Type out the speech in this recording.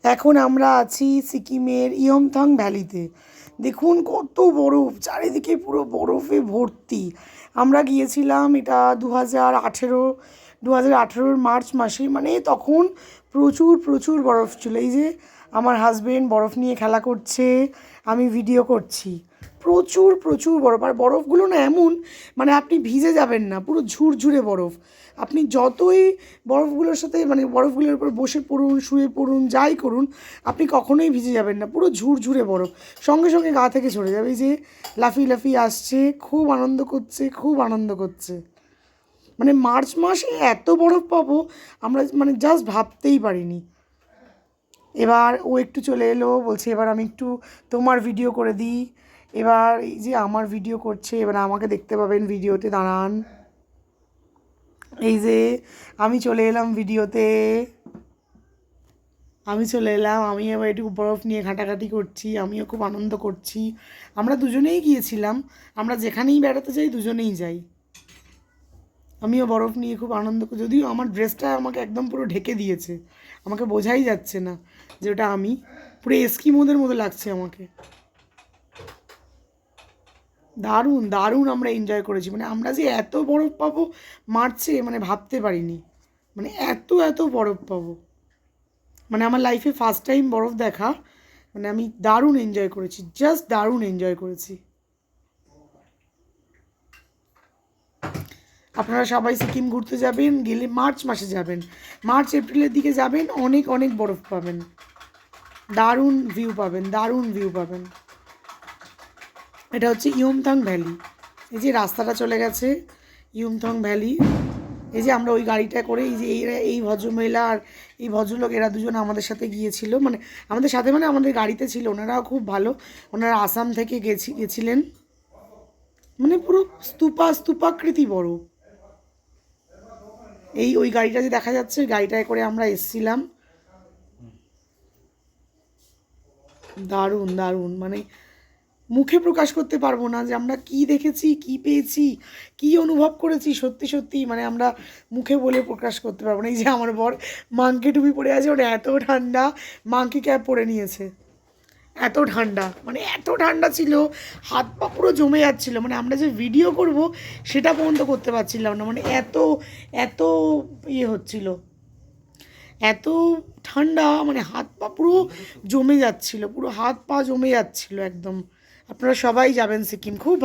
এখন আমরা আছি সিকিমের ইয়মথং ভ্যালিতে। দেখুন কত বরফ, চারিদিকে পুরো বরফে ভর্তি। আমরা গিয়েছিলাম এটা 2018 মার্চ মাসে, মানে তখন প্রচুর প্রচুর বরফ ছিল। এই যে আমার হাজবেন্ড বরফ নিয়ে খেলা করছে, আমি ভিডিও করছি। প্রচুর প্রচুর বরফ, আর বরফগুলো না এমন, মানে আপনি ভিজে যাবেন না, পুরো ঝুরঝুরে বরফ। আপনি যতই বরফগুলোর সাথে মানে বরফগুলোর উপর বসে পড়ুন, শুয়ে পড়ুন, যাই করুন, আপনি কখনোই ভিজে যাবেন না। পুরো ঝুরঝুরে বরফ, সঙ্গে সঙ্গে গা থেকে সরে যাবে। এই যে লাফিয়ে লাফিয়ে আসছে, খুব আনন্দ করছে, খুব আনন্দ করছে। মানে মার্চ মাসে এত বরফ পাবো আমরা, মানে জাস্ট ভাবতেই পারিনি। এবার ও একটু চলে এলো, বলছে এবার আমি একটু তোমার ভিডিও করে দিই। এবার এই যে আমার ভিডিও করছে, এবার আমাকে দেখতে পাবেন ভিডিওতে, দাঁড়ান। এই যে আমি চলে এলাম ভিডিওতে, আমি চলে এলাম, আমি এবার একটু বরফ নিয়ে ঘাঁটাঘাঁটি করছি, আমিও খুব আনন্দ করছি। আমরা দুজনেই গিয়েছিলাম, আমরা যেখানেই বেড়াতে যাই দুজনেই যাই। আমিও বরফ নিয়ে খুব আনন্দ করি, যদিও আমার ড্রেসটা আমাকে একদম পুরো ঢেকে দিয়েছে, আমাকে বোঝাই যাচ্ছে না যে ওটা আমি। পুরো এস্কিমোদের মতো লাগছে আমাকে। দারুণ দারুণ আমরা এনজয় করেছি, মানে আমরা যে এত বরফ পাবো মার্চে, মানে ভাবতে পারিনি, মানে এত এত বরফ পাবো। মানে আমার লাইফে ফার্স্ট টাইম বরফ দেখা, মানে আমি দারুণ এনজয় করেছি, জাস্ট দারুণ এনজয় করেছি। আপনারা সবাই সিকিম ঘুরতে যাবেন, গেলে মার্চ মাসে যাবেন, মার্চ এপ্রিলের দিকে যাবেন, অনেক অনেক বরফ পাবেন, দারুণ ভিউ পাবেন, দারুণ ভিউ পাবেন। এটা হচ্ছে ইয়মথং ভ্যালি। এই যে রাস্তাটা চলে গেছে ইয়মথং ভ্যালি। এই যে আমরা ওই গাড়িটা করে, এই যে এই ভদ্রমহিলা আর এই ভদ্রলোক, এরা দুজন আমাদের সাথে গিয়েছিল, মানে আমাদের সাথে মানে আমাদের গাড়িতে ছিল। ওনারাও খুব ভালো, ওনারা আসাম থেকে গেছিলেন। মানে পুরো স্তূপাকৃতি বড়। ওই গাড়িটা যে দেখা যাচ্ছে, ওই গাড়িটায় করে আমরা এসছিলাম। দারুণ দারুণ, মানে মুখে প্রকাশ করতে পারবো না যে আমরা কি দেখেছি, কি পেয়েছি, কি অনুভব করেছি। সত্যি সত্যি মানে আমরা মুখে বলে প্রকাশ করতে পারবো না। এই যে আমার বর মাংকি টুপি পরে আছে, ওটা এত ঠান্ডা, মাংকি ক্যাপ পরে নিয়েছে। এত ঠান্ডা, মানে এত ঠান্ডা ছিল, হাত পা পুরো জমে যাচ্ছিলো। মানে আমরা যে ভিডিও করব সেটা পর্যন্ত করতে পারছিলাম না, মানে এত এত ইয়ে হচ্ছিল, এত ঠান্ডা, মানে হাত পা পুরো জমে যাচ্ছিল, পুরো হাত পা জমে যাচ্ছিল একদম। আপনারা সবাই যাবেন সিকিম, খুব